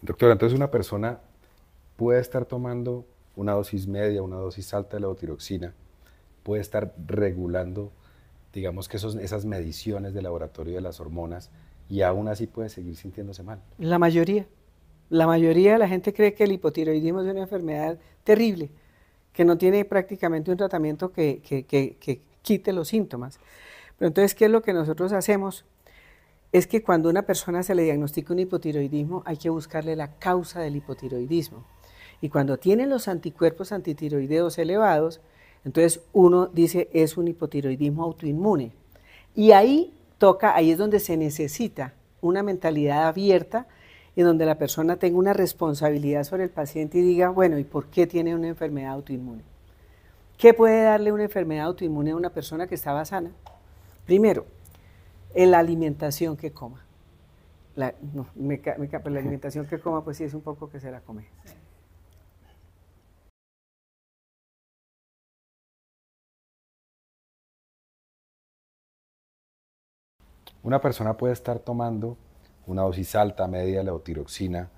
Doctora, entonces una persona puede estar tomando una dosis media, una dosis alta de levotiroxina, puede estar regulando, digamos que esas mediciones de laboratorio de las hormonas y aún así puede seguir sintiéndose mal. La mayoría de la gente cree que el hipotiroidismo es una enfermedad terrible, que no tiene prácticamente un tratamiento que quite los síntomas. Pero entonces, ¿qué es lo que nosotros hacemos? Es que cuando a una persona se le diagnostica un hipotiroidismo, hay que buscarle la causa del hipotiroidismo. Y cuando tienen los anticuerpos antitiroideos elevados, entonces uno dice es un hipotiroidismo autoinmune. Y ahí es donde se necesita una mentalidad abierta y donde la persona tenga una responsabilidad sobre el paciente y diga, bueno, ¿y por qué tiene una enfermedad autoinmune? ¿Qué puede darle una enfermedad autoinmune a una persona que estaba sana? Primero, la alimentación que coma. La alimentación que coma, pues sí es un poco que se la come. Una persona puede estar tomando una dosis alta, media de levotiroxina,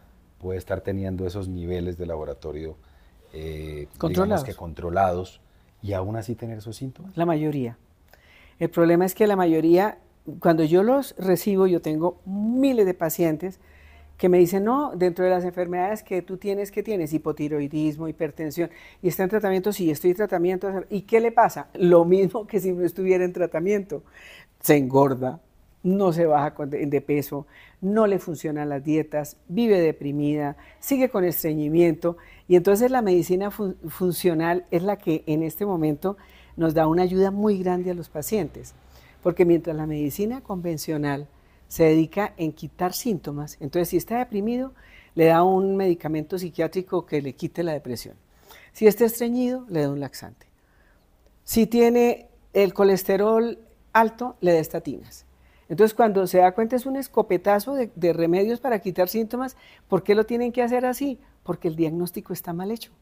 puede estar teniendo esos niveles de laboratorio, digamos que controlados, y aún así tener esos síntomas. La mayoría. El problema es que la mayoría, cuando yo los recibo, yo tengo miles de pacientes que me dicen, no, dentro de las enfermedades que tú tienes, ¿qué tienes? Hipotiroidismo, hipertensión, y está en tratamiento, sí, estoy en tratamiento. ¿Y qué le pasa? Lo mismo que si no estuviera en tratamiento. Se engorda, no se baja de peso, no le funcionan las dietas, vive deprimida, sigue con estreñimiento, y entonces la medicina funcional es la que en este momento nos da una ayuda muy grande a los pacientes, porque mientras la medicina convencional se dedica en quitar síntomas, entonces si está deprimido, le da un medicamento psiquiátrico que le quite la depresión. Si está estreñido, le da un laxante. Si tiene el colesterol alto, le da estatinas. Entonces, cuando se da cuenta es un escopetazo de remedios para quitar síntomas. ¿Por qué lo tienen que hacer así? Porque el diagnóstico está mal hecho,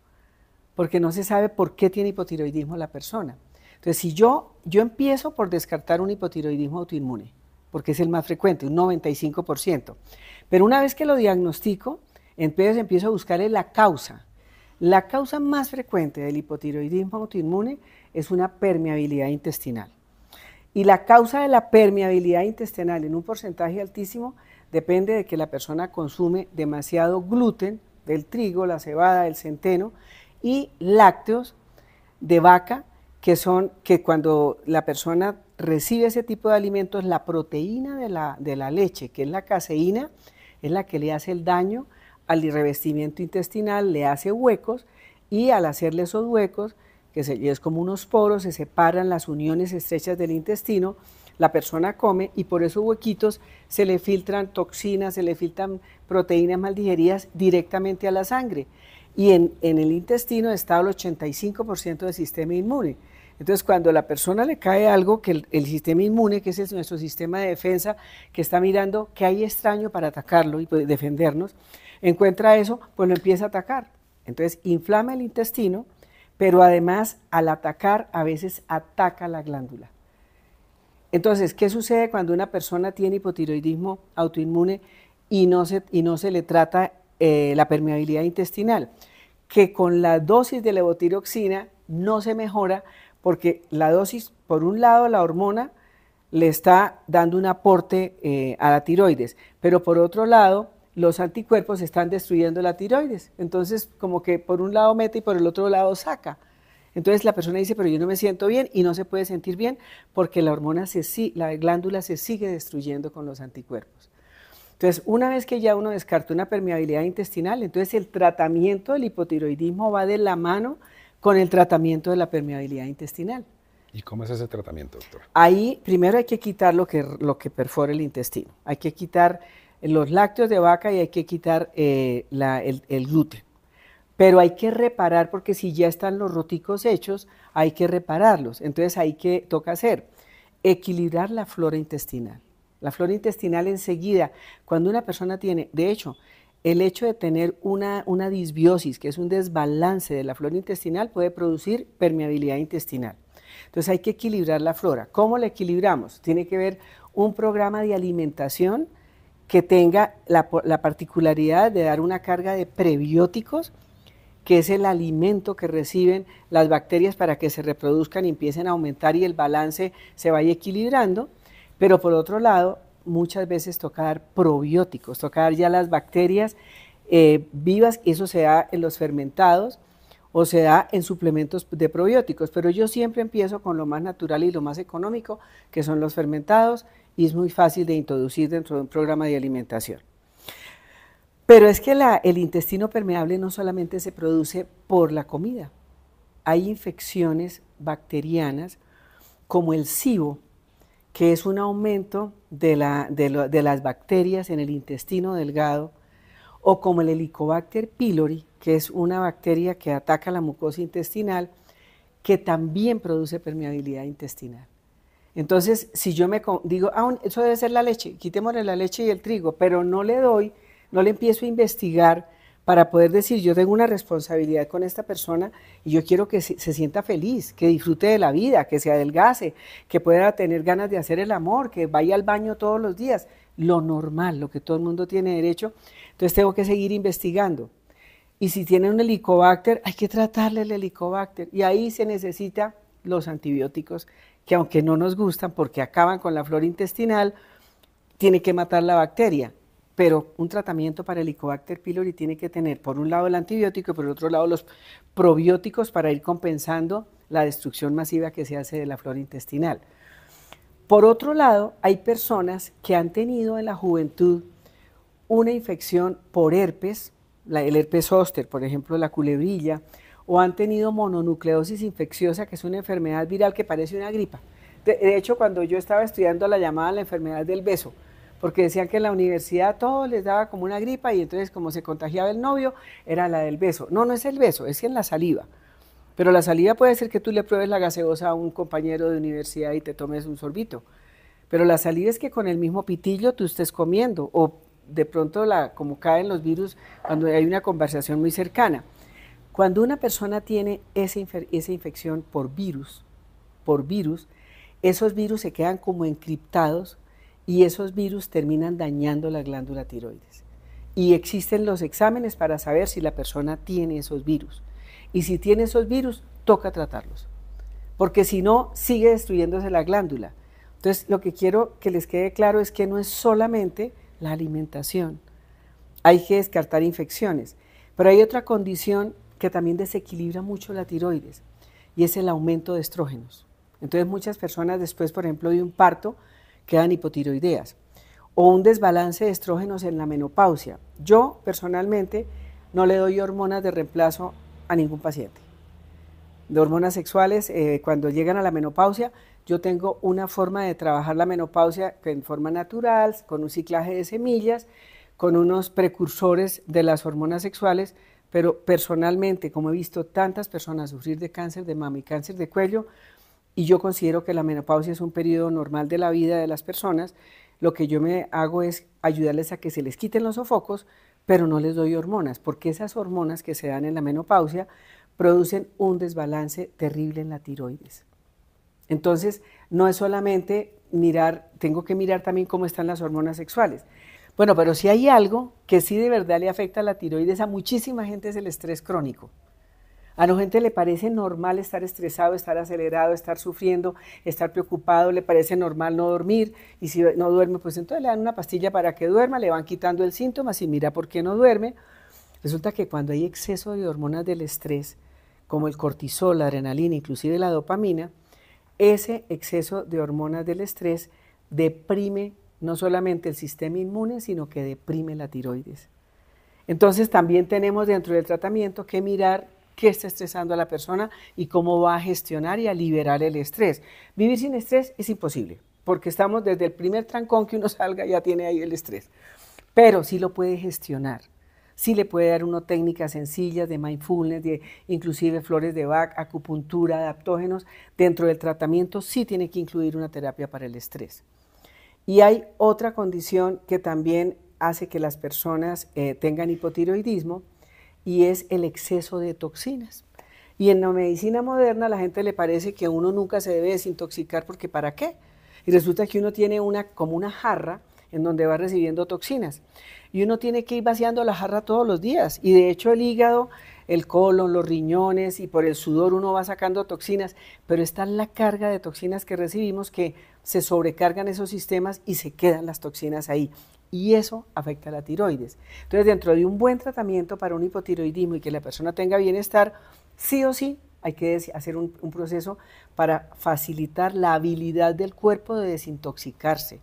porque no se sabe por qué tiene hipotiroidismo la persona. Entonces, si yo empiezo por descartar un hipotiroidismo autoinmune, porque es el más frecuente, un 95%. Pero una vez que lo diagnostico, entonces empiezo a buscarle la causa. La causa más frecuente del hipotiroidismo autoinmune es una permeabilidad intestinal. Y la causa de la permeabilidad intestinal en un porcentaje altísimo depende de que la persona consume demasiado gluten del trigo, la cebada, el centeno y lácteos de vaca, que cuando la persona recibe ese tipo de alimentos, la proteína de la leche, que es la caseína, es la que le hace el daño al revestimiento intestinal, le hace huecos, y al hacerle esos huecos, es como unos poros, se separan las uniones estrechas del intestino, la persona come y por esos huequitos se le filtran toxinas, se le filtran proteínas mal digeridas directamente a la sangre. Y en el intestino está el 85% del sistema inmune. Entonces, cuando a la persona le cae algo, que el sistema inmune, que es nuestro sistema de defensa, que está mirando qué hay extraño para atacarlo y defendernos, encuentra eso, pues lo empieza a atacar. Entonces, inflama el intestino, pero además, al atacar, a veces ataca la glándula. Entonces, ¿qué sucede cuando una persona tiene hipotiroidismo autoinmune y no se le trata la permeabilidad intestinal? Que con la dosis de levotiroxina no se mejora, porque la dosis, por un lado, la hormona le está dando un aporte a la tiroides, pero por otro lado, los anticuerpos están destruyendo la tiroides. Entonces, como que por un lado mete y por el otro lado saca. Entonces la persona dice, pero yo no me siento bien, y no se puede sentir bien porque la glándula se sigue destruyendo con los anticuerpos. Entonces, una vez que ya uno descarta una permeabilidad intestinal, entonces el tratamiento del hipotiroidismo va de la mano con el tratamiento de la permeabilidad intestinal. ¿Y cómo es ese tratamiento, doctora? Ahí primero hay que quitar lo que perfora el intestino. Hay que quitar los lácteos de vaca y hay que quitar el gluten. Pero hay que reparar, porque si ya están los roticos hechos, hay que repararlos. Entonces toca hacer, equilibrar la flora intestinal. La flora intestinal enseguida, cuando una persona tiene, de hecho, el hecho de tener una disbiosis, que es un desbalance de la flora intestinal, puede producir permeabilidad intestinal. Entonces hay que equilibrar la flora. ¿Cómo la equilibramos? Tiene que ver un programa de alimentación que tenga la particularidad de dar una carga de prebióticos, que es el alimento que reciben las bacterias para que se reproduzcan y empiecen a aumentar y el balance se vaya equilibrando, pero por otro lado, muchas veces toca dar probióticos, toca dar ya las bacterias vivas, y eso se da en los fermentados o se da en suplementos de probióticos, pero yo siempre empiezo con lo más natural y lo más económico, que son los fermentados, y es muy fácil de introducir dentro de un programa de alimentación. Pero es que el intestino permeable no solamente se produce por la comida, hay infecciones bacterianas como el SIBO, que es un aumento de las bacterias en el intestino delgado, o como el Helicobacter pylori, que es una bacteria que ataca la mucosa intestinal, que también produce permeabilidad intestinal. Entonces, si yo me digo, eso debe ser la leche, quitémosle la leche y el trigo, pero no le empiezo a investigar para poder decir, yo tengo una responsabilidad con esta persona y yo quiero que se sienta feliz, que disfrute de la vida, que se adelgace, que pueda tener ganas de hacer el amor, que vaya al baño todos los días, lo normal, lo que todo el mundo tiene derecho. Entonces tengo que seguir investigando. Y si tiene un helicobacter, hay que tratarle el helicobacter. Y ahí se necesitan los antibióticos, que aunque no nos gustan porque acaban con la flora intestinal, tiene que matar la bacteria. Pero un tratamiento para el Helicobacter pylori tiene que tener, por un lado, el antibiótico y por otro lado, los probióticos para ir compensando la destrucción masiva que se hace de la flora intestinal. Por otro lado, hay personas que han tenido en la juventud una infección por herpes, el herpes zóster, por ejemplo, la culebrilla, o han tenido mononucleosis infecciosa, que es una enfermedad viral que parece una gripa. De hecho, cuando yo estaba estudiando la llamada la enfermedad del beso, porque decían que en la universidad todo les daba como una gripa y entonces como se contagiaba el novio, era la del beso. No, no es el beso, es en la saliva. Pero la saliva puede ser que tú le pruebes la gaseosa a un compañero de universidad y te tomes un sorbito. Pero la saliva es que con el mismo pitillo tú estés comiendo, o de pronto como caen los virus cuando hay una conversación muy cercana. Cuando una persona tiene esa infección por virus, esos virus se quedan como encriptados y esos virus terminan dañando la glándula tiroides. Y existen los exámenes para saber si la persona tiene esos virus. Y si tiene esos virus, toca tratarlos, porque si no, sigue destruyéndose la glándula. Entonces, lo que quiero que les quede claro es que no es solamente la alimentación, hay que descartar infecciones, pero hay otra condición que también desequilibra mucho la tiroides, y es el aumento de estrógenos. Entonces, muchas personas después, por ejemplo, de un parto, quedan hipotiroideas, o un desbalance de estrógenos en la menopausia. Yo, personalmente, no le doy hormonas de reemplazo a ningún paciente. De hormonas sexuales, cuando llegan a la menopausia, yo tengo una forma de trabajar la menopausia en forma natural, con un ciclaje de semillas, con unos precursores de las hormonas sexuales, pero personalmente, como he visto tantas personas sufrir de cáncer de mama y cáncer de cuello, y yo considero que la menopausia es un periodo normal de la vida de las personas, lo que yo me hago es ayudarles a que se les quiten los sofocos, pero no les doy hormonas, porque esas hormonas que se dan en la menopausia producen un desbalance terrible en la tiroides. Entonces, no es solamente mirar, tengo que mirar también cómo están las hormonas sexuales. Bueno, pero si hay algo que sí de verdad le afecta a la tiroides, a muchísima gente es el estrés crónico. A la gente le parece normal estar estresado, estar acelerado, estar sufriendo, estar preocupado, le parece normal no dormir, y si no duerme, pues entonces le dan una pastilla para que duerma, le van quitando el síntoma, y mira por qué no duerme. Resulta que cuando hay exceso de hormonas del estrés, como el cortisol, la adrenalina, inclusive la dopamina, ese exceso de hormonas del estrés deprime no solamente el sistema inmune, sino que deprime la tiroides. Entonces también tenemos dentro del tratamiento que mirar qué está estresando a la persona y cómo va a gestionar y a liberar el estrés. Vivir sin estrés es imposible, porque estamos desde el primer trancón que uno salga ya tiene ahí el estrés, pero sí lo puede gestionar. Sí le puede dar uno técnicas sencillas de mindfulness, de inclusive flores de Bach, acupuntura, adaptógenos. Dentro del tratamiento sí tiene que incluir una terapia para el estrés. Y hay otra condición que también hace que las personas tengan hipotiroidismo, y es el exceso de toxinas. Y en la medicina moderna a la gente le parece que uno nunca se debe desintoxicar porque ¿para qué? Y resulta que uno tiene como una jarra en donde va recibiendo toxinas. Y uno tiene que ir vaciando la jarra todos los días. Y de hecho el hígado, el colon, los riñones y por el sudor uno va sacando toxinas, pero está la carga de toxinas que recibimos que se sobrecargan esos sistemas y se quedan las toxinas ahí. Y eso afecta a la tiroides. Entonces, dentro de un buen tratamiento para un hipotiroidismo y que la persona tenga bienestar, sí o sí hay que hacer un proceso para facilitar la habilidad del cuerpo de desintoxicarse.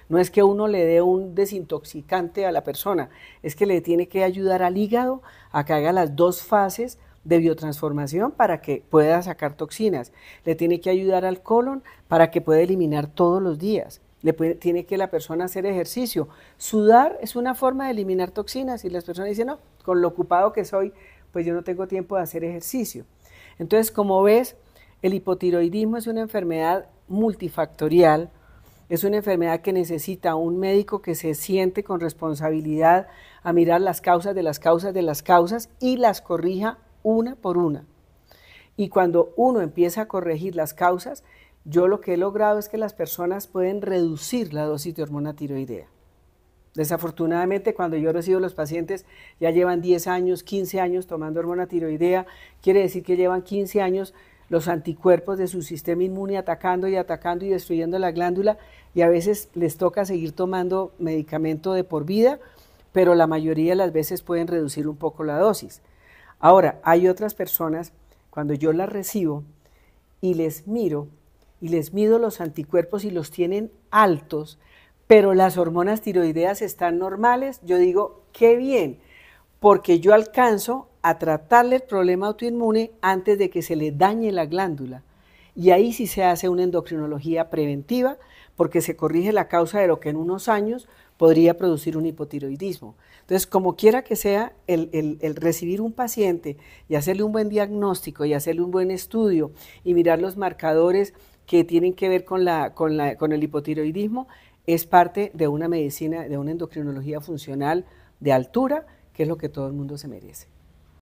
No es que uno le dé un desintoxicante a la persona, es que le tiene que ayudar al hígado a que haga las dos fases de biotransformación para que pueda sacar toxinas. Le tiene que ayudar al colon para que pueda eliminar todos los días. Tiene que la persona hacer ejercicio. Sudar es una forma de eliminar toxinas y las personas dicen, no, con lo ocupado que soy, pues yo no tengo tiempo de hacer ejercicio. Entonces, como ves, el hipotiroidismo es una enfermedad multifactorial, es una enfermedad que necesita un médico que se siente con responsabilidad a mirar las causas de las causas de las causas y las corrija una por una. Y cuando uno empieza a corregir las causas, yo lo que he logrado es que las personas pueden reducir la dosis de hormona tiroidea. Desafortunadamente, cuando yo recibo los pacientes, ya llevan 10 años, 15 años tomando hormona tiroidea, quiere decir que llevan 15 años los anticuerpos de su sistema inmune atacando y atacando y destruyendo la glándula, y a veces les toca seguir tomando medicamento de por vida, pero la mayoría de las veces pueden reducir un poco la dosis. Ahora, hay otras personas, cuando yo las recibo y les miro y les mido los anticuerpos y los tienen altos, pero las hormonas tiroideas están normales, yo digo, qué bien, porque yo alcanzo a tratarle el problema autoinmune antes de que se le dañe la glándula. Y ahí sí se hace una endocrinología preventiva, porque se corrige la causa de lo que en unos años podría producir un hipotiroidismo. Entonces, como quiera que sea, el recibir un paciente y hacerle un buen diagnóstico y hacerle un buen estudio y mirar los marcadores que tienen que ver con el hipotiroidismo, es parte de una medicina, de una endocrinología funcional de altura, que es lo que todo el mundo se merece.